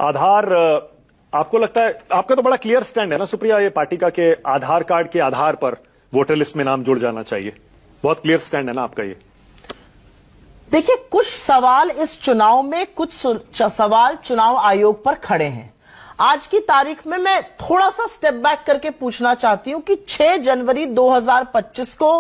आधार, आपको लगता है, आपका तो बड़ा क्लियर स्टैंड है ना सुप्रिया, ये पार्टी का, कि आधार कार्ड के आधार पर वोटर लिस्ट में नाम जुड़ जाना चाहिए। बहुत क्लियर स्टैंड है ना आपका ये। देखिए, कुछ सवाल इस चुनाव में, कुछ सवाल चुनाव आयोग पर खड़े हैं। आज की तारीख में मैं थोड़ा सा स्टेप बैक करके पूछना चाहती हूं कि 6 जनवरी 2025 को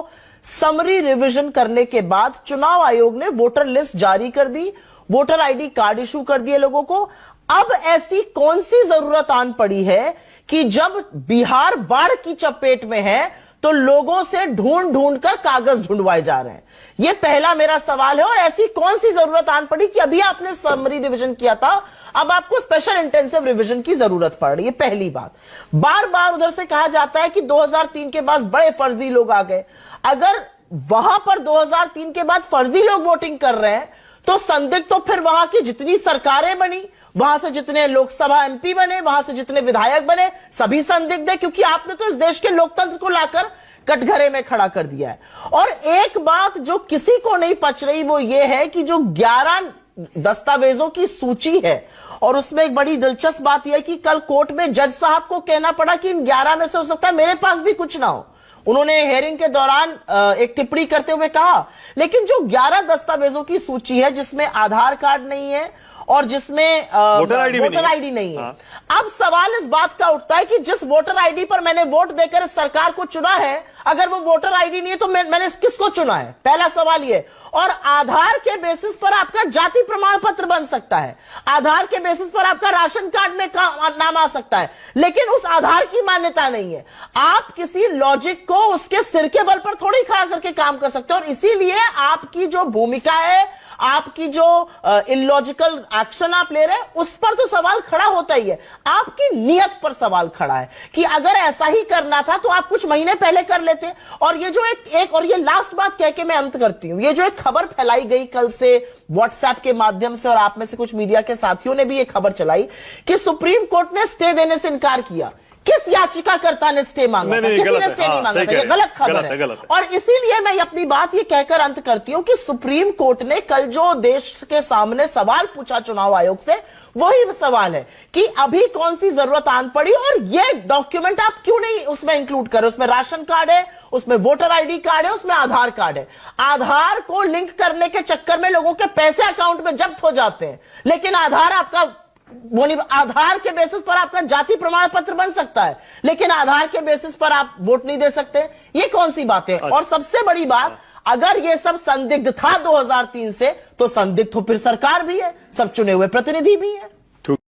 समरी रिवीजन करने के बाद चुनाव आयोग ने वोटर लिस्ट जारी कर दी, वोटर आईडी कार्ड इशू कर दिए लोगों को। अब ऐसी कौन सी जरूरत आन पड़ी है कि जब बिहार बाढ़ की चपेट में है तो लोगों से ढूंढ ढूंढ कर कागज ढूंढवाए जा रहे हैं? यह पहला मेरा सवाल है। और ऐसी कौन सी जरूरत आन पड़ी कि अभी आपने समरी रिवीजन किया था, अब आपको स्पेशल इंटेंसिव रिवीजन की जरूरत पड़ रही है? पहली बात। बार बार उधर से कहा जाता है कि 2003 के बाद बड़े फर्जी लोग आ गए। अगर वहां पर 2003 के बाद फर्जी लोग वोटिंग कर रहे हैं तो संदिग्ध तो फिर वहां की जितनी सरकारें बनी, वहां से जितने लोकसभा एमपी बने, वहां से जितने विधायक बने, सभी संदिग्ध है, क्योंकि आपने तो इस देश के लोकतंत्र को लाकर कटघरे में खड़ा कर दिया है। और एक बात जो किसी को नहीं पच रही वो ये है कि जो 11 दस्तावेजों की सूची है, और उसमें एक बड़ी दिलचस्प बात यह है कि कल कोर्ट में जज साहब को कहना पड़ा कि इन 11 में से हो सकता है मेरे पास भी कुछ ना हो। उन्होंने हेयरिंग के दौरान एक टिप्पणी करते हुए कहा, लेकिन जो 11 दस्तावेजों की सूची है जिसमें आधार कार्ड नहीं है और जिसमें वोटर आईडी नहीं है। अब सवाल इस बात का उठता है कि जिस वोटर आईडी पर मैंने वोट देकर इस सरकार को चुना है, अगर वो वोटर आईडी नहीं है तो मैंने किसको चुना है? पहला सवाल ये। और आधार के बेसिस पर आपका जाति प्रमाण पत्र बन सकता है, आधार के बेसिस पर आपका राशन कार्ड में नाम आ सकता है, लेकिन उस आधार की मान्यता नहीं है। आप किसी लॉजिक को उसके सिर के बल पर थोड़ी खड़ा करके काम कर सकते हो। और इसीलिए आपकी जो भूमिका है, आपकी जो इलॉजिकल एक्शन आप ले रहे हैं, उस पर तो सवाल खड़ा होता ही है। आपकी नीयत पर सवाल खड़ा है कि अगर ऐसा ही करना था तो आप कुछ महीने पहले कर लेते। और ये जो एक और ये लास्ट बात कह के मैं अंत करती हूं, ये जो एक खबर फैलाई गई कल से व्हाट्सएप के माध्यम से, और आप में से कुछ मीडिया के साथियों ने भी ये खबर चलाई कि सुप्रीम कोर्ट ने स्टे देने से इनकार किया। किस याचिकाकर्ता ने स्टे मांगा था? किसी ने स्टे नहीं मांगा था। ये गलत खबर है। और इसीलिए मैं अपनी बात ये कहकर अंत करती हूं कि सुप्रीम कोर्ट ने कल जो देश के सामने सवाल पूछा चुनाव आयोग से, वही सवाल है कि अभी कौन सी जरूरत आन पड़ी और ये डॉक्यूमेंट आप क्यों नहीं उसमें इंक्लूड कर रहे? उसमें राशन कार्ड है, उसमें वोटर आईडी कार्ड है, उसमें आधार कार्ड है। आधार को लिंक करने के चक्कर में लोगों के पैसे अकाउंट में जब्त हो जाते हैं, लेकिन आधार आपका आधार के बेसिस पर आपका जाति प्रमाण पत्र बन सकता है, लेकिन आधार के बेसिस पर आप वोट नहीं दे सकते। ये कौन सी बात है? और सबसे बड़ी बात, अगर ये सब संदिग्ध था 2003 से, तो संदिग्ध तो फिर सरकार भी है, सब चुने हुए प्रतिनिधि भी है।